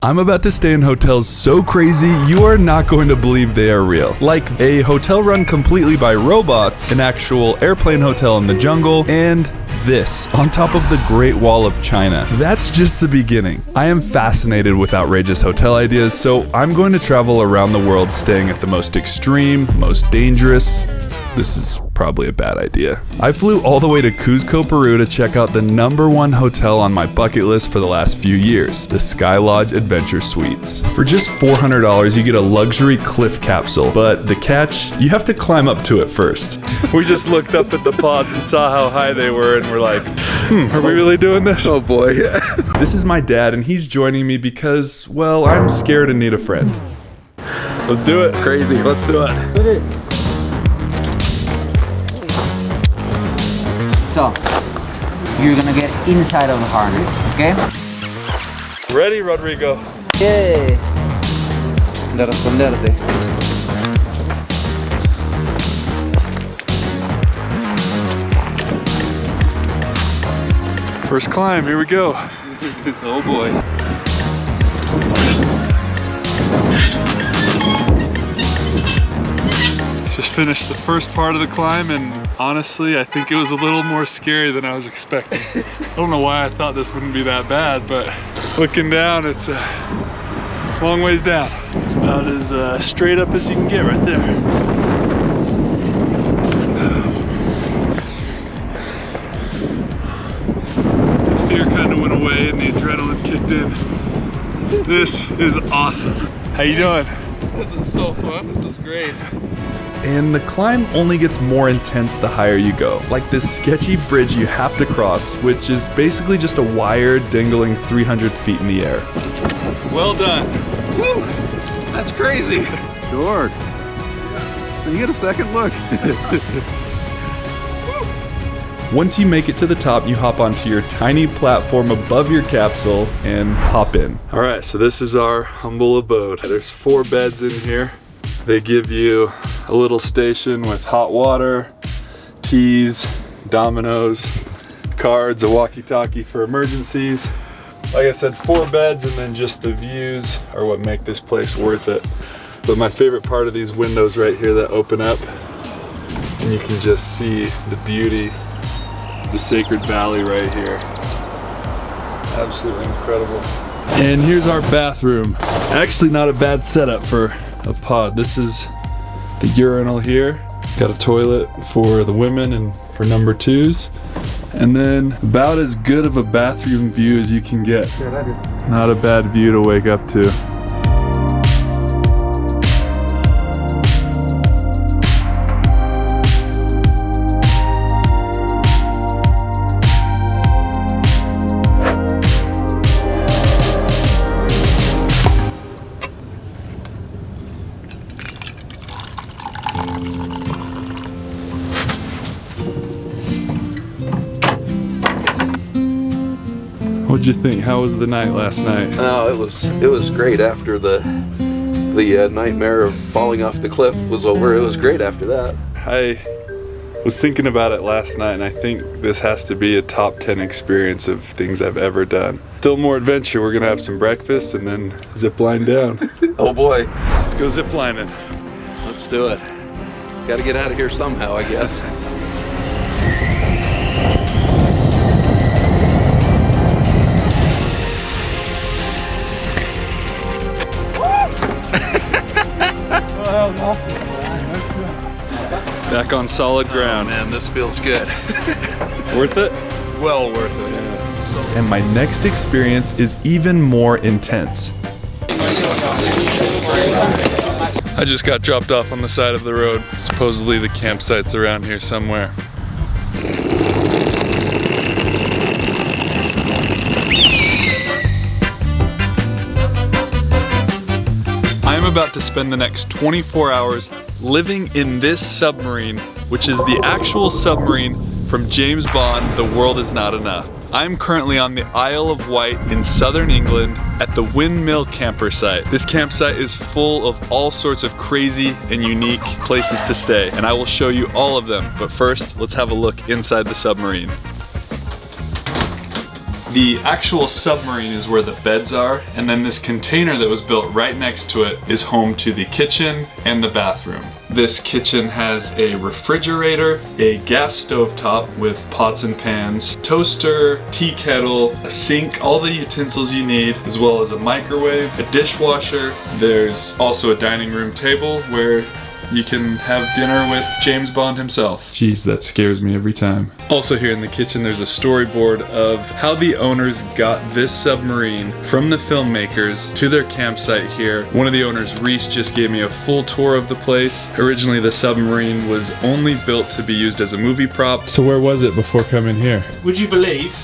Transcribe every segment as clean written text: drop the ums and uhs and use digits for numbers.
I'm about to stay in hotels so crazy, you are not going to believe they are real. Like a hotel run completely by robots, an actual airplane hotel in the jungle, and this on top of the Great Wall of China. That's just the beginning. I am fascinated with outrageous hotel ideas, so I'm going to travel around the world staying at the most extreme, most dangerous. This is probably a bad idea. I flew all the way to Cuzco, Peru to check out the #1 hotel on my bucket list for the last few years, the Sky Lodge Adventure Suites. For just $400, you get a luxury cliff capsule, but the catch, you have to climb up to it first. We just looked up at the pods and saw how high they were and we're like, are we really doing this? Oh boy. This is my dad and he's joining me because, well, I'm scared and need a friend. Let's do it. Crazy, let's do it. So, you're gonna get inside of the harness, okay? Ready, Rodrigo? Yay! De responderte. First climb, here we go. Oh boy. Just finished the first part of the climb and honestly, I think it was a little more scary than I was expecting. I don't know why I thought this wouldn't be that bad, but looking down, it's a long ways down. It's about as straight up as you can get right there. The fear kind of went away and the adrenaline kicked in. This is awesome. How you doing? This is so fun, this is great. And the climb only gets more intense the higher you go. Like this sketchy bridge you have to cross, which is basically just a wire dangling 300 feet in the air. Well done. Woo! That's crazy. Sure. You get a second look. Once you make it to the top, you hop onto your tiny platform above your capsule and hop in. All right, so this is our humble abode. There's 4 beds in here. They give you a little station with hot water, teas, dominoes, cards, a walkie-talkie for emergencies. Like I said, 4 beds and then just the views are what make this place worth it. But my favorite part of these windows right here that open up, and you can just see the beauty, the sacred valley right here. Absolutely incredible. And here's our bathroom. Actually not a bad setup for a pod. This is the urinal here. Got a toilet for the women and for number 2s. And then about as good of a bathroom view as you can get. Not a bad view to wake up to. What'd you think? How was the night last night? Oh, it was great after the nightmare of falling off the cliff was over. It was great after that. I was thinking about it last night and I think this has to be a top 10 experience of things I've ever done. Still more adventure. We're gonna have some breakfast and then zip line down. Oh boy. Let's go zip lining. Let's do it. Gotta get out of here somehow, I guess. That was awesome. Back on solid ground. Oh, man, this feels good. Worth it? Well worth it. Yeah. So. And my next experience is even more intense. I just got dropped off on the side of the road. Supposedly the campsite's around here somewhere. I am about to spend the next 24 hours living in this submarine, which is the actual submarine from James Bond, The World Is Not Enough. I'm currently on the Isle of Wight in southern England at the Windmill Camper site. This campsite is full of all sorts of crazy and unique places to stay, and I will show you all of them. But first, let's have a look inside the submarine. The actual submarine is where the beds are, and then this container that was built right next to it is home to the kitchen and the bathroom. This kitchen has a refrigerator, a gas stove top with pots and pans, toaster, tea kettle, a sink, all the utensils you need, as well as a microwave, a dishwasher. There's also a dining room table where you can have dinner with James Bond himself. Jeez, that scares me every time. Also here in the kitchen, there's a storyboard of how the owners got this submarine from the filmmakers to their campsite here. One of the owners, Reese, just gave me a full tour of the place. Originally, the submarine was only built to be used as a movie prop. So where was it before coming here? Would you believe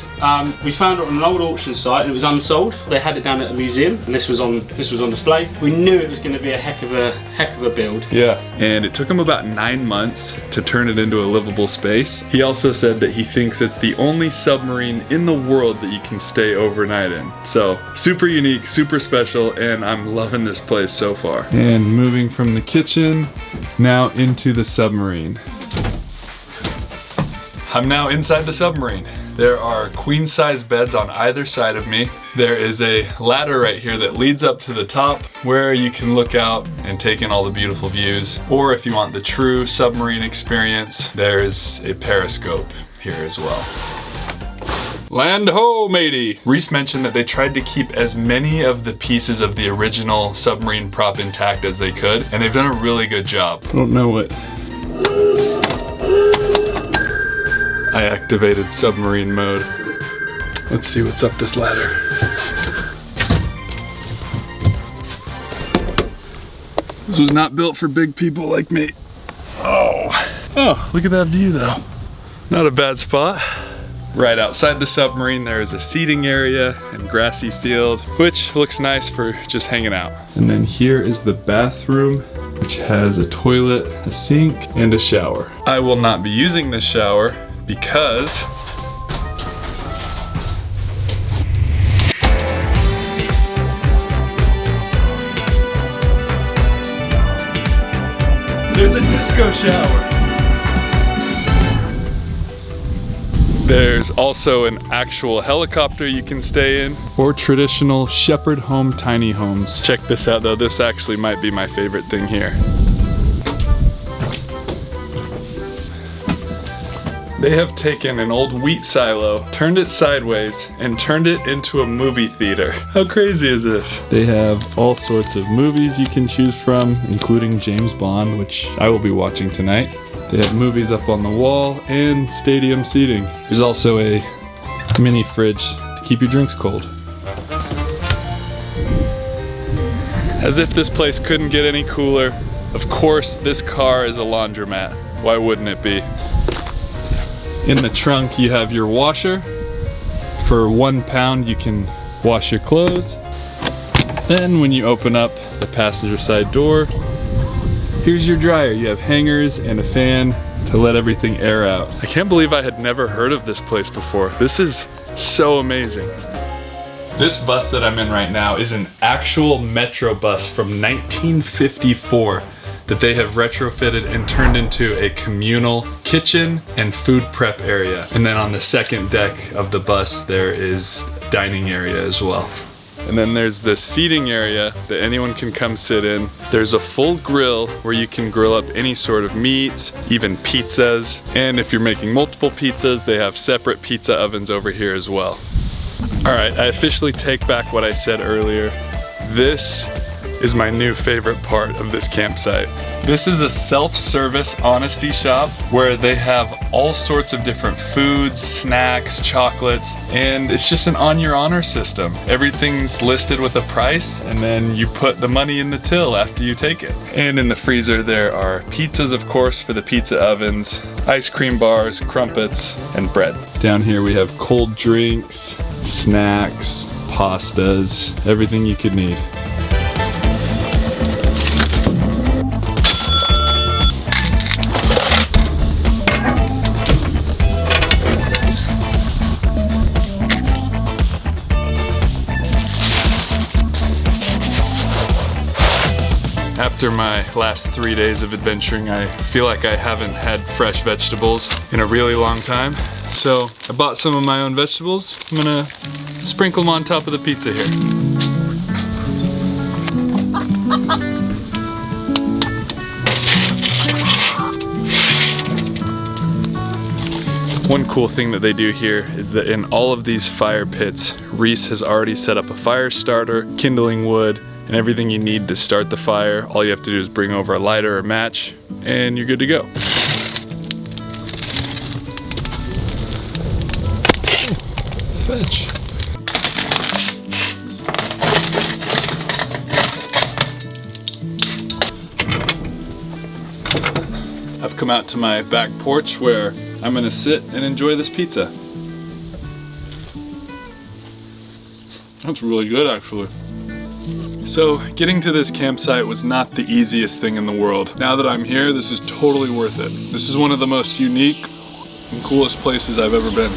we found it on an old auction site and it was unsold. They had it down at a museum and this was on display. We knew it was going to be a heck of a build. Yeah, and it took him about 9 months to turn it into a livable space. He also said that he thinks it's the only submarine in the world that you can stay overnight in. So super unique, super special, and I'm loving this place so far. And moving from the kitchen now into the submarine. I'm now inside the submarine. There are queen size beds on either side of me. There is a ladder right here that leads up to the top where you can look out and take in all the beautiful views. Or if you want the true submarine experience, there's a periscope here as well. Land ho, matey! Reese mentioned that they tried to keep as many of the pieces of the original submarine prop intact as they could, and they've done a really good job. I don't know what... I activated submarine mode. Let's see what's up this ladder. This was not built for big people like me. Oh, look at that view though. Not a bad spot. Right outside the submarine, there is a seating area and grassy field, which looks nice for just hanging out. And then here is the bathroom, which has a toilet, a sink, and a shower. I will not be using this shower because there's a disco shower. There's also an actual helicopter you can stay in, or traditional shepherd home tiny homes. Check this out though, this actually might be my favorite thing here. They have taken an old wheat silo, turned it sideways, and turned it into a movie theater. How crazy is this? They have all sorts of movies you can choose from, including James Bond, which I will be watching tonight. They have movies up on the wall and stadium seating. There's also a mini fridge to keep your drinks cold. As if this place couldn't get any cooler, of course this car is a laundromat. Why wouldn't it be? In the trunk you have your washer. For £1 you can wash your clothes. Then when you open up the passenger side door, here's your dryer. You have hangers and a fan to let everything air out. I can't believe I had never heard of this place before. This is so amazing. This bus that I'm in right now is an actual metro bus from 1954 that they have retrofitted and turned into a communal kitchen and food prep area. And then on the second deck of the bus, there is dining area as well. And then there's the seating area that anyone can come sit in. There's a full grill where you can grill up any sort of meat, even pizzas. And if you're making multiple pizzas, they have separate pizza ovens over here as well. All right, I officially take back what I said earlier. This is my new favorite part of this campsite. This is a self-service honesty shop where they have all sorts of different foods, snacks, chocolates, and it's just an on your honor system. Everything's listed with a price, and then you put the money in the till after you take it. And in the freezer there are pizzas, of course, for the pizza ovens, ice cream bars, crumpets, and bread. Down here we have cold drinks, snacks, pastas, everything you could need. After my last 3 days of adventuring, I feel like I haven't had fresh vegetables in a really long time. So I bought some of my own vegetables. I'm gonna sprinkle them on top of the pizza here. One cool thing that they do here is that in all of these fire pits, Reese has already set up a fire starter, kindling wood, and everything you need to start the fire. All you have to do is bring over a lighter or match, and you're good to go. Fetch. I've come out to my back porch where I'm gonna sit and enjoy this pizza. That's really good, actually. So, getting to this campsite was not the easiest thing in the world. Now that I'm here, this is totally worth it. This is one of the most unique and coolest places I've ever been.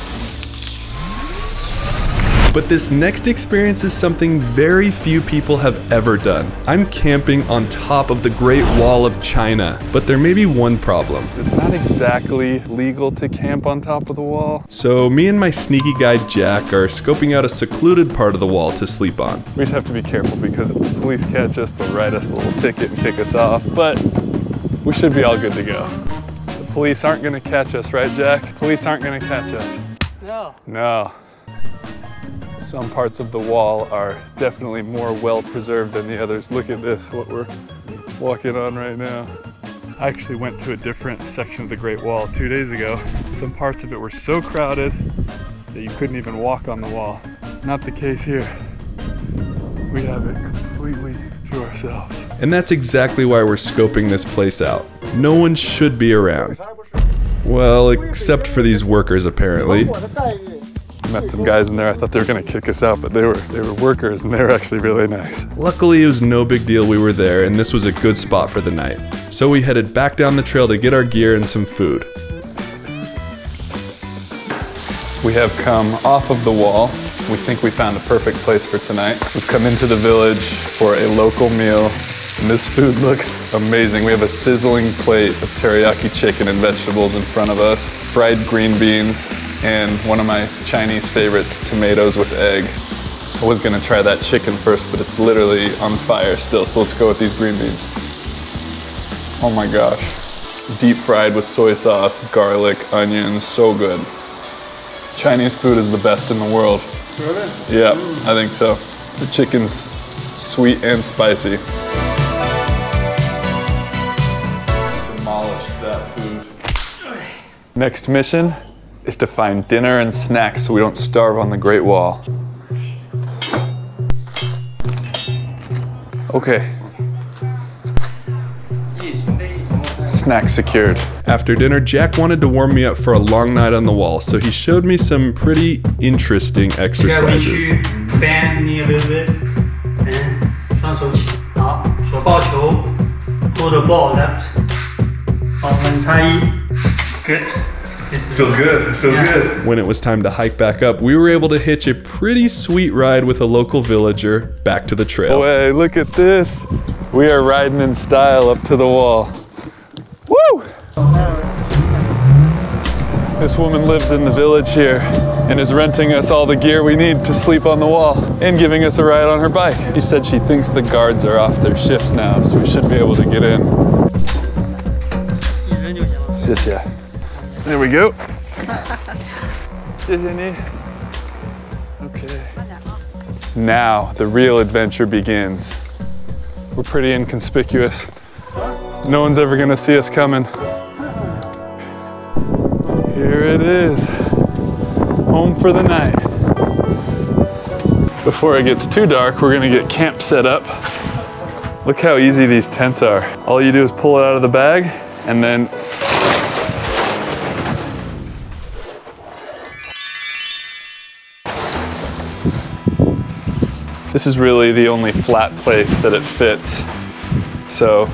But this next experience is something very few people have ever done. I'm camping on top of the Great Wall of China, but there may be one problem. It's not exactly legal to camp on top of the wall. So me and my sneaky guide Jack are scoping out a secluded part of the wall to sleep on. We just have to be careful because if the police catch us, they'll write us a little ticket and kick us off, but we should be all good to go. The police aren't gonna catch us, right, Jack? Police aren't gonna catch us. No. No. Some parts of the wall are definitely more well preserved than the others. Look at this, what we're walking on right now. I actually went to a different section of the Great Wall 2 days ago. Some parts of it were so crowded that you couldn't even walk on the wall. Not the case here. We have it completely to ourselves. And that's exactly why we're scoping this place out. No one should be around. Well, except for these workers apparently. Met some guys in there. I thought they were gonna kick us out, but they were workers and they were actually really nice. Luckily, it was no big deal we were there and this was a good spot for the night. So we headed back down the trail to get our gear and some food. We have come off of the wall. We think we found a perfect place for tonight. We've come into the village for a local meal and this food looks amazing. We have a sizzling plate of teriyaki chicken and vegetables in front of us, fried green beans, and one of my Chinese favorites, tomatoes with egg. I was gonna try that chicken first, but it's literally on fire still, so let's go with these green beans. Oh my gosh. Deep fried with soy sauce, garlic, onions, so good. Chinese food is the best in the world. Really? Yeah, I think so. The chicken's sweet and spicy. Demolished that food. Next mission is to find dinner and snacks so we don't starve on the Great Wall. Okay. Snacks secured. After dinner, Jack wanted to warm me up for a long night on the wall, so he showed me some pretty interesting exercises. Bend knee a little bit, and 双手起，好，左抱球 ，pull the ball left，好，很差异 ，good。 Feel good, feel good. When it was time to hike back up, we were able to hitch a pretty sweet ride with a local villager back to the trail. Oh, hey, look at this. We are riding in style up to the wall. Woo! This woman lives in the village here and is renting us all the gear we need to sleep on the wall and giving us a ride on her bike. She said she thinks the guards are off their shifts now, so we should be able to get in. Yeah. There we go. Okay. Now the real adventure begins. We're pretty inconspicuous. No one's ever gonna see us coming. Here it is. Home for the night. Before it gets too dark, we're gonna get camp set up. Look how easy these tents are. All you do is pull it out of the bag and then this is really the only flat place that it fits. So,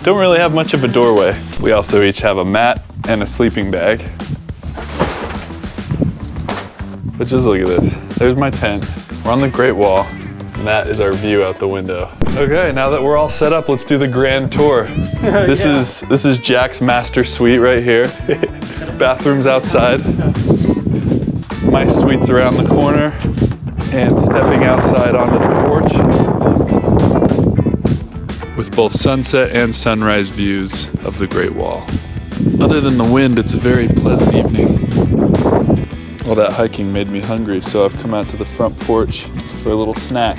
don't really have much of a doorway. We also each have a mat and a sleeping bag. But just look at this. There's my tent. We're on the Great Wall, and that is our view out the window. Okay, now that we're all set up, let's do the grand tour. This is Jack's master suite right here. Bathrooms outside. My suite's around the corner. And stepping outside onto the porch with both sunset and sunrise views of the Great Wall. Other than the wind, it's a very pleasant evening. All that hiking made me hungry, so I've come out to the front porch for a little snack.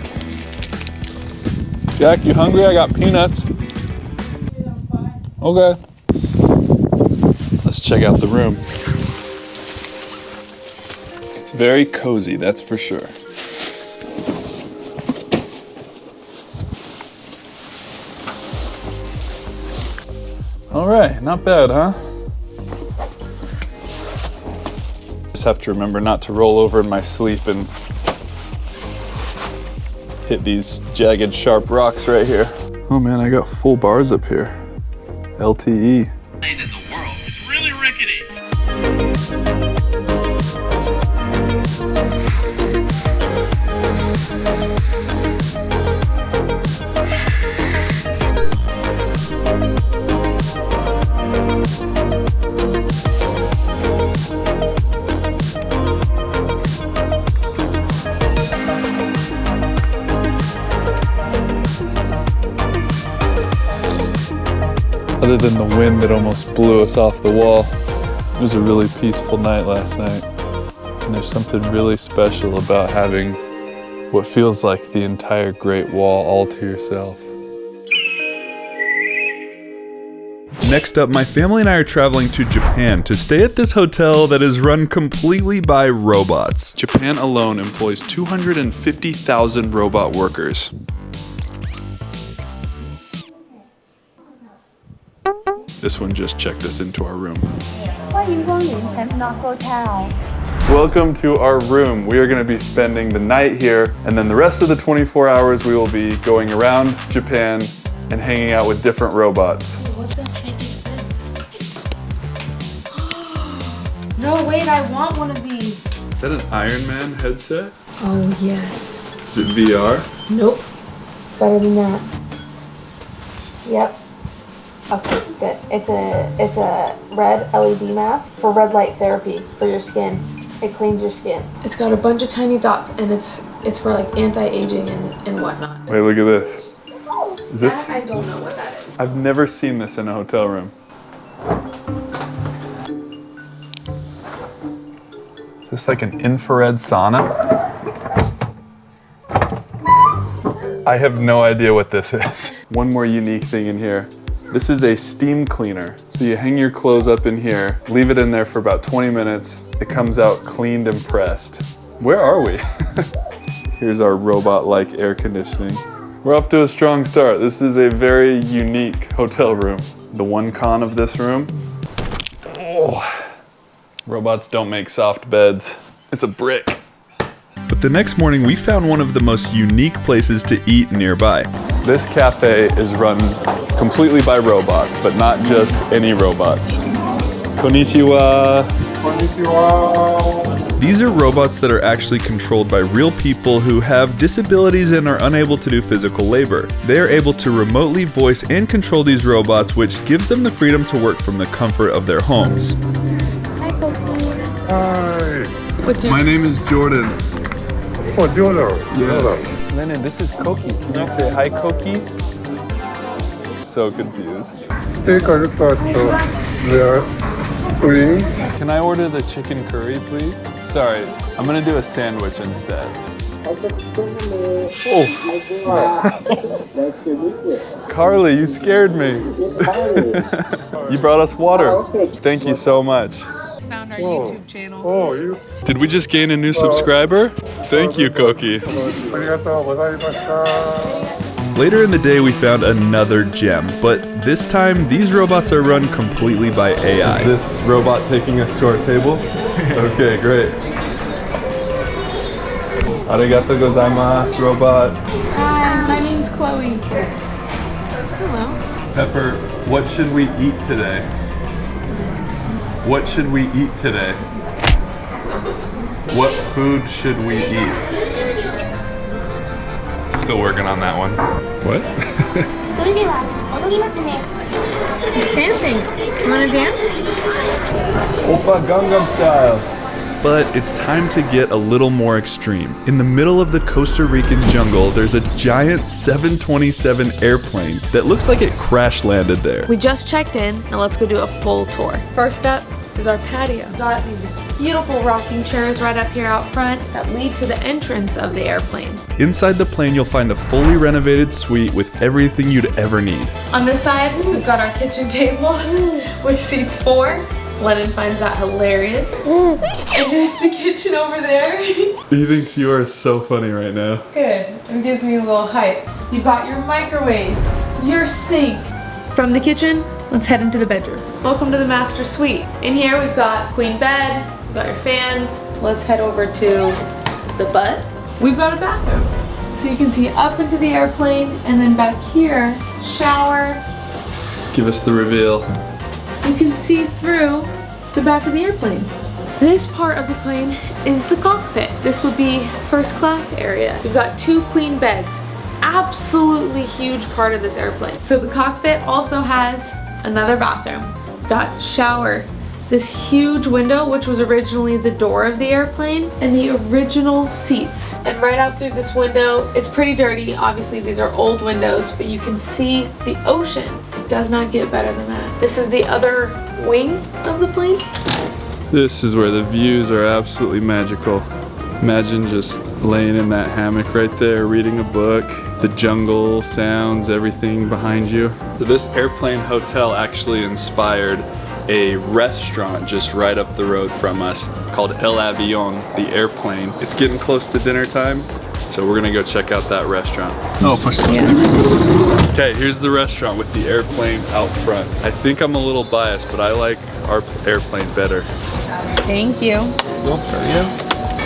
Jack, you hungry? I got peanuts. Okay. Let's check out the room. It's very cozy, that's for sure. All right, not bad, huh? Just have to remember not to roll over in my sleep and hit these jagged, sharp rocks right here. Oh man, I got full bars up here. LTE. In the world, it's really rickety. Other than the wind that almost blew us off the wall, it was a really peaceful night last night. And there's something really special about having what feels like the entire Great Wall all to yourself. Next up, my family and I are traveling to Japan to stay at this hotel that is run completely by robots. Japan alone employs 250,000 robot workers. This one just checked us into our room. Welcome to our room. We are going to be spending the night here, and then the rest of the 24 hours we will be going around Japan and hanging out with different robots. What the heck is this? No, wait, I want one of these. Is that an Iron Man headset? Oh, yes. Is it VR? Nope. Better than that. Yep. Okay, good. It's a red LED mask for red light therapy for your skin. It cleans your skin. It's got a bunch of tiny dots, and it's for like anti-aging and whatnot. Wait, look at this. Is this? I don't know what that is. I've never seen this in a hotel room. Is this like an infrared sauna? I have no idea what this is. One more unique thing in here. This is a steam cleaner. So you hang your clothes up in here, leave it in there for about 20 minutes. It comes out cleaned and pressed. Where are we? Here's our robot-like air conditioning. We're off to a strong start. This is a very unique hotel room. The one con of this room, robots don't make soft beds. It's a brick. But the next morning, we found one of the most unique places to eat nearby. This cafe is run completely by robots, but not just any robots. Konnichiwa. Konnichiwa. These are robots that are actually controlled by real people who have disabilities and are unable to do physical labor. They are able to remotely voice and control these robots, which gives them the freedom to work from the comfort of their homes. Hi, Cokie. Hi. My name is Jordan. Oh, Jordan. Yes. Lennon, this is Koki. Can you say hi, Koki? So confused. Take a look at their screen. Can I order the chicken curry, please? Sorry, I'm gonna do a sandwich instead. Oh. Carly, you scared me. You brought us water. Thank you so much. Found our YouTube channel. Oh, you. Did we just gain a new subscriber? Thank you, Koki. Later in the day, we found another gem, but this time, these robots are run completely by AI. Is this robot taking us to our table? Okay, great. Arigato gozaimasu, robot. Hi, my name's Chloe. Hello. Pepper, what should we eat today? What should we eat today? What food should we eat? Still working on that one. What? It's dancing. You wanna dance? Oppa Gangnam Style. But it's time to get a little more extreme. In the middle of the Costa Rican jungle, there's a giant 727 airplane that looks like it crash landed there. We just checked in, and let's go do a full tour. First up is our patio. Got these beautiful rocking chairs right up here out front that lead to the entrance of the airplane. Inside the plane, you'll find a fully renovated suite with everything you'd ever need. On this side, we've got our kitchen table, which seats 4. Lennon finds that hilarious. And there's the kitchen over there. He thinks you are so funny right now. Good. It gives me a little hype. You've got your microwave, your sink. From the kitchen, let's head into the bedroom. Welcome to the master suite. In here, we've got queen bed, we've got your fans. Let's head over to the butt. We've got a bathroom. So you can see up into the airplane, and then back here, shower. Give us the reveal. You can see through the back of the airplane. This part of the plane is the cockpit. This would be first class area. We've got 2 queen beds. Absolutely huge part of this airplane. So the cockpit also has another bathroom. We've got shower, this huge window, which was originally the door of the airplane, and the original seats. And right out through this window, it's pretty dirty. Obviously, these are old windows, but you can see the ocean. It does not get better than that. This is the other wing of the plane. This is where the views are absolutely magical. Imagine just laying in that hammock right there, reading a book, the jungle sounds, everything behind you. So this airplane hotel actually inspired a restaurant just right up the road from us called El Avion, the airplane. It's getting close to dinner time, so we're gonna go check out that restaurant. Oh, push it. Yeah. Okay, here's the restaurant with the airplane out front. I think I'm a little biased, but I like our airplane better. Thank you.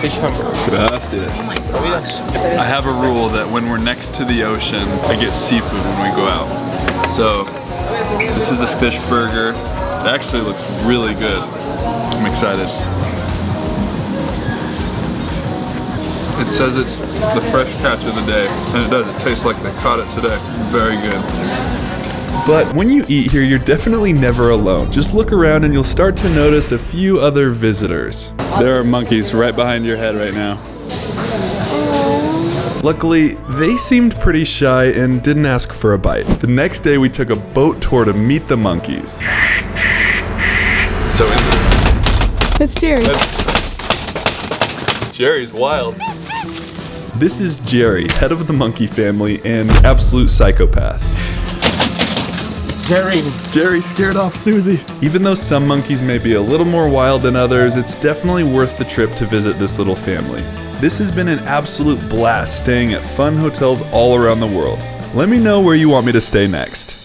Fish hamburger. Gracias. I have a rule that when we're next to the ocean, I get seafood when we go out. So this is a fish burger. It actually looks really good. I'm excited. It says it's the fresh catch of the day, and it does. It tastes like they caught it today. Very good. But when you eat here, you're definitely never alone. Just look around and you'll start to notice a few other visitors. There are monkeys right behind your head right now. Luckily, they seemed pretty shy and didn't ask for a bite. The next day, we took a boat tour to meet the monkeys. So That's Jerry. Jerry's wild. This is Jerry, head of the monkey family and absolute psychopath. Jerry scared off Susie. Even though some monkeys may be a little more wild than others, it's definitely worth the trip to visit this little family. This has been an absolute blast staying at fun hotels all around the world. Let me know where you want me to stay next.